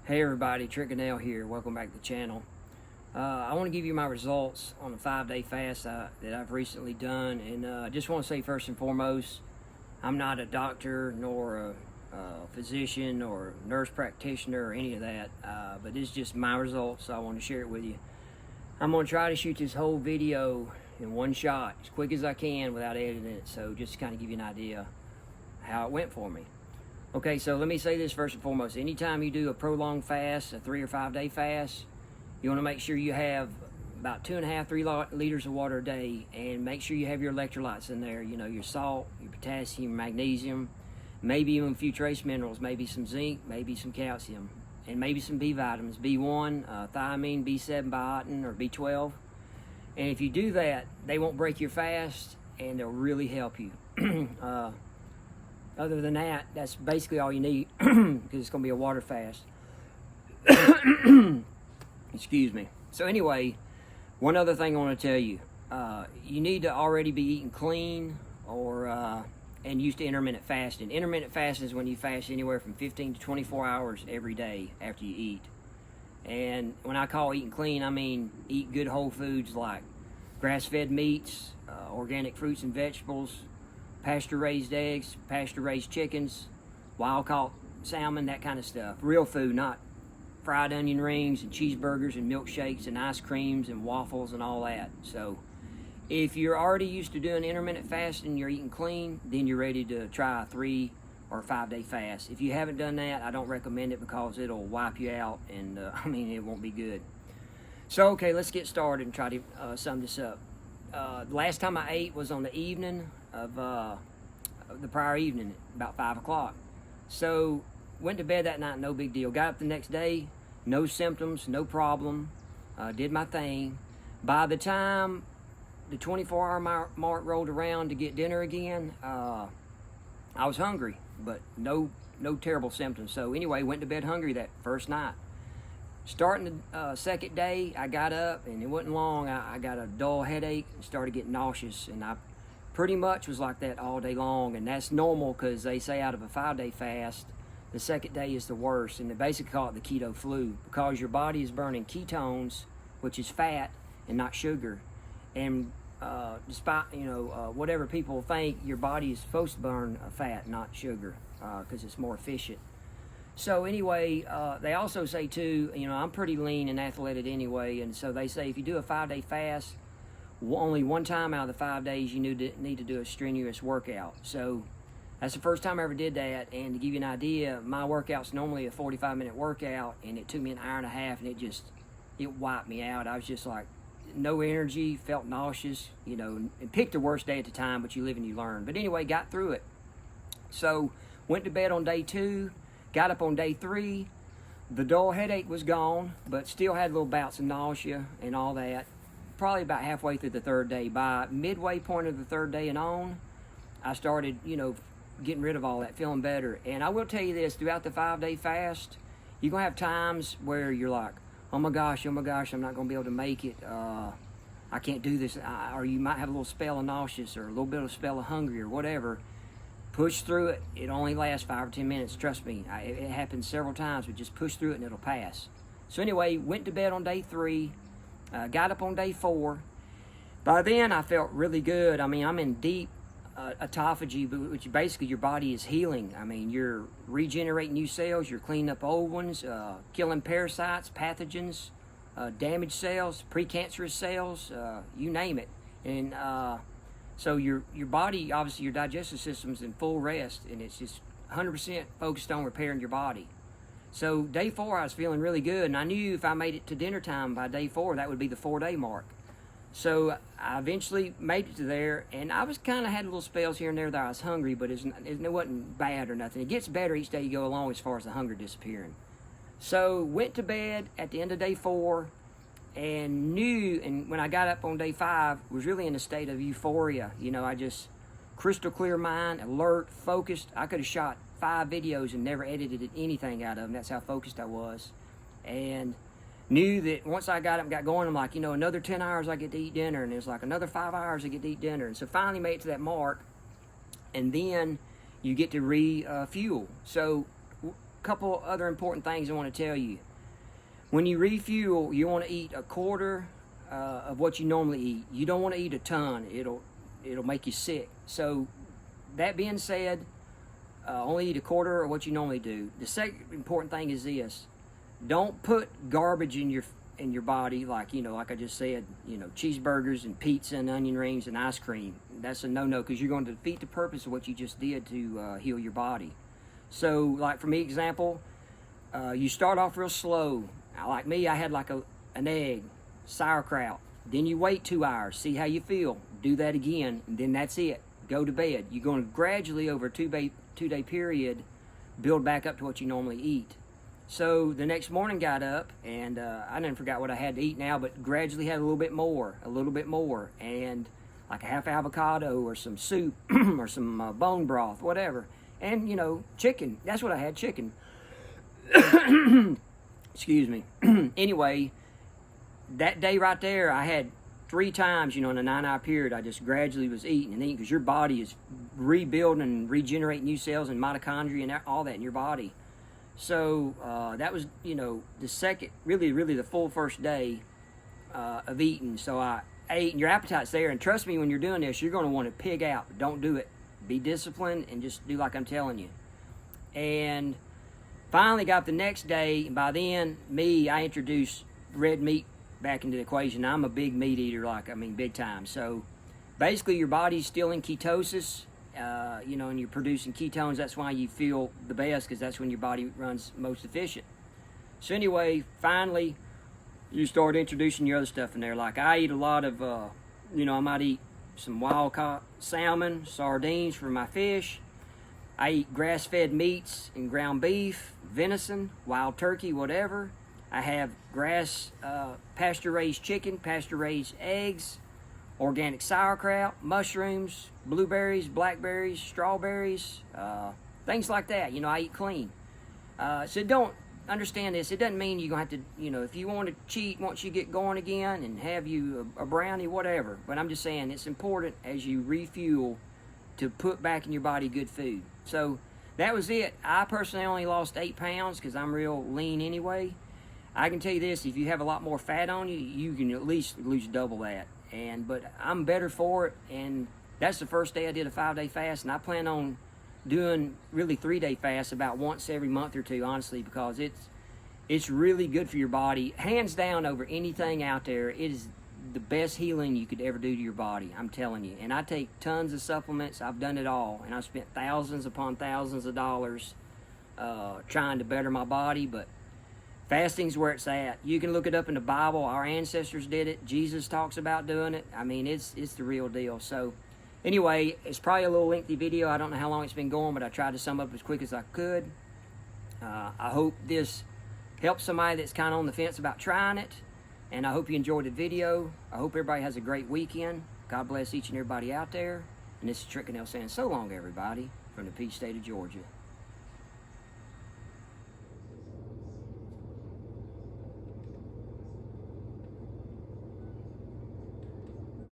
Hey everybody, Trick here. Welcome back to the channel. I want to give you my results on a 5-day fast that I've recently done, and I just want to say first and foremost, I'm not a doctor nor a physician or nurse practitioner or any of that, but this is just my results, so I want to share it with you. I'm going to try to shoot this whole video in one shot as quick as I can without editing it, so just to kind of give you an idea how it went for me. Okay, so let me say this first and foremost. Anytime you do a prolonged fast, a 3 or 5 day fast, you want to make sure you have about 3 liters of water a day, and make sure you have your electrolytes in there. You know, your salt, your potassium, magnesium, maybe even a few trace minerals, maybe some zinc, maybe some calcium, and maybe some B vitamins, B1, thiamine, B7, biotin, or B12. And if you do that, they won't break your fast, and they'll really help you. Other than that, that's basically all you need, because it's going to be a water fast. Excuse me. So anyway, one other thing I want to tell you. You need to already be eating clean and used to intermittent fasting. Intermittent fasting is when you fast anywhere from 15 to 24 hours every day after you eat. And when I call eating clean, I mean eat good whole foods like grass-fed meats, organic fruits and vegetables, pasture-raised eggs, pasture-raised chickens, wild-caught salmon, that kind of stuff. Real food, not fried onion rings and cheeseburgers and milkshakes and ice creams and waffles and all that. So if you're already used to doing intermittent fasting, you're eating clean, then you're ready to try a 3 or 5 day fast. If you haven't done that, I don't recommend it because it'll wipe you out, and I mean, it won't be good. So okay, let's get started and try to sum this up. Last time I ate was on the evening of the prior evening, about 5 o'clock. So went to bed that night, no big deal. Got up the next day, no symptoms, no problem. Did my thing. By the time the 24-hour mark rolled around to get dinner again, I was hungry, but no terrible symptoms. So anyway, went to bed hungry that first night. Starting the second day, I got up, and it wasn't long. I got a dull headache and started getting nauseous, and I pretty much was like that all day long, and that's normal because they say out of a 5-day fast, the second day is the worst, and they basically call it the keto flu because your body is burning ketones, which is fat and not sugar. And despite whatever people think, your body is supposed to burn fat, not sugar, because it's more efficient. So anyway, they also say too, I'm pretty lean and athletic anyway, and so they say if you do a 5-day fast, only one time out of the 5 days you need to do a strenuous workout. So that's the first time I ever did that, and to give you an idea, my workout's normally a 45-minute workout, and it took me an hour and a half, and it wiped me out. I was just like, no energy, felt nauseous, and picked the worst day at the time, but you live and you learn. But anyway, got through it. So went to bed on day 2, got up on day 3. The dull headache was gone, but still had little bouts of nausea and all that. Probably about halfway through the 3rd day. By midway point of the 3rd day and on, I started, getting rid of all that, feeling better. And I will tell you this, throughout the 5-day fast, you're going to have times where you're like, oh my gosh, I'm not going to be able to make it. I can't do this. Or you might have a little spell of nauseous or a little bit of spell of hungry or whatever. Push through it. It only lasts 5 or 10 minutes. Trust me. It happens several times, but just push through it and it'll pass. So anyway, went to bed on day 3. Got up on day 4. By then, I felt really good. I mean, I'm in deep autophagy, which basically your body is healing. I mean, you're regenerating new cells, you're cleaning up old ones, killing parasites, pathogens, damaged cells, precancerous cells, you name it. And so your body, obviously your digestive system's in full rest, and it's just 100% focused on repairing your body. So day 4, I was feeling really good, and I knew if I made it to dinner time by day 4, that would be the 4-day mark. So I eventually made it to there, and I was kind of had little spells here and there that I was hungry, but it wasn't bad or nothing. It gets better each day you go along as far as the hunger disappearing. So went to bed at the end of day 4, and when I got up on day 5, was really in a state of euphoria. I just crystal clear mind, alert, focused. I could have shot 5 videos and never edited anything out of them. That's how focused I was. And knew that once I got up and got going, I'm like, another 10 hours I get to eat dinner, and it was like another 5 hours I get to eat dinner. And so finally made it to that mark, and then you get to refuel. So couple other important things I want to tell you. When you refuel, you want to eat a quarter of what you normally eat. You don't want to eat a ton. It'll make you sick. So that being said, only eat a quarter of what you normally do. The second important thing is this: don't put garbage in your body, like like I just said, cheeseburgers and pizza and onion rings and ice cream. That's a no-no, because you're going to defeat the purpose of what you just did to heal your body. So, like for me, example, you start off real slow. Like me, I had like an egg, sauerkraut. Then you wait 2 hours, see how you feel. Do that again, and then that's it. Go to bed. You're going to gradually, over a two-day period, build back up to what you normally eat. So the next morning, got up, and I didn't forget what I had to eat now, but gradually had a little bit more, and like a half avocado or some soup or some bone broth, whatever. And, chicken. That's what I had, chicken. Excuse me. Anyway, that day right there, I had 3 times, in a 9-hour period, I just gradually was eating and eating, because your body is rebuilding and regenerating new cells and mitochondria and all that in your body. So that was, the second, really the full first day of eating. So I ate, and your appetite's there. And trust me, when you're doing this, you're going to want to pig out. But don't do it. Be disciplined and just do like I'm telling you. And finally got up the next day, and by then, I introduced red meat back into the equation. I'm a big meat eater, big time. So basically, your body's still in ketosis. And you're producing ketones. That's why you feel the best, because that's when your body runs most efficient. So anyway, finally, you start introducing your other stuff in there. Like I eat a lot of, I might eat some wild-caught salmon, sardines for my fish. I eat grass-fed meats and ground beef, venison, wild turkey, whatever. I have pasture-raised chicken, pasture-raised eggs, organic sauerkraut, mushrooms, blueberries, blackberries, strawberries, things like that. I eat clean. So don't understand this. It doesn't mean you're going to have to, if you want to cheat once you get going again and have you a brownie, whatever. But I'm just saying it's important as you refuel to put back in your body good food. So that was it. I personally only lost 8 pounds because I'm real lean anyway. I can tell you this, if you have a lot more fat on you, you can at least lose double that. But I'm better for it, and that's the first day I did a 5-day fast, and I plan on doing really 3-day fasts about once every month or two, honestly, because it's really good for your body. Hands down, over anything out there, it is the best healing you could ever do to your body, I'm telling you. And I take tons of supplements. I've done it all, and I've spent thousands upon thousands of dollars trying to better my body, but fasting's where it's at. You can look it up in the Bible. Our ancestors did it. Jesus talks about doing it. It's the real deal. So anyway, it's probably a little lengthy video. I don't know how long it's been going, but I tried to sum up as quick as I could. I hope this helps somebody that's kind of on the fence about trying it, and I hope you enjoyed the video. I hope everybody has a great weekend. God bless each and everybody out there. And this is Trick and L saying so long, everybody, from the Peach State of Georgia.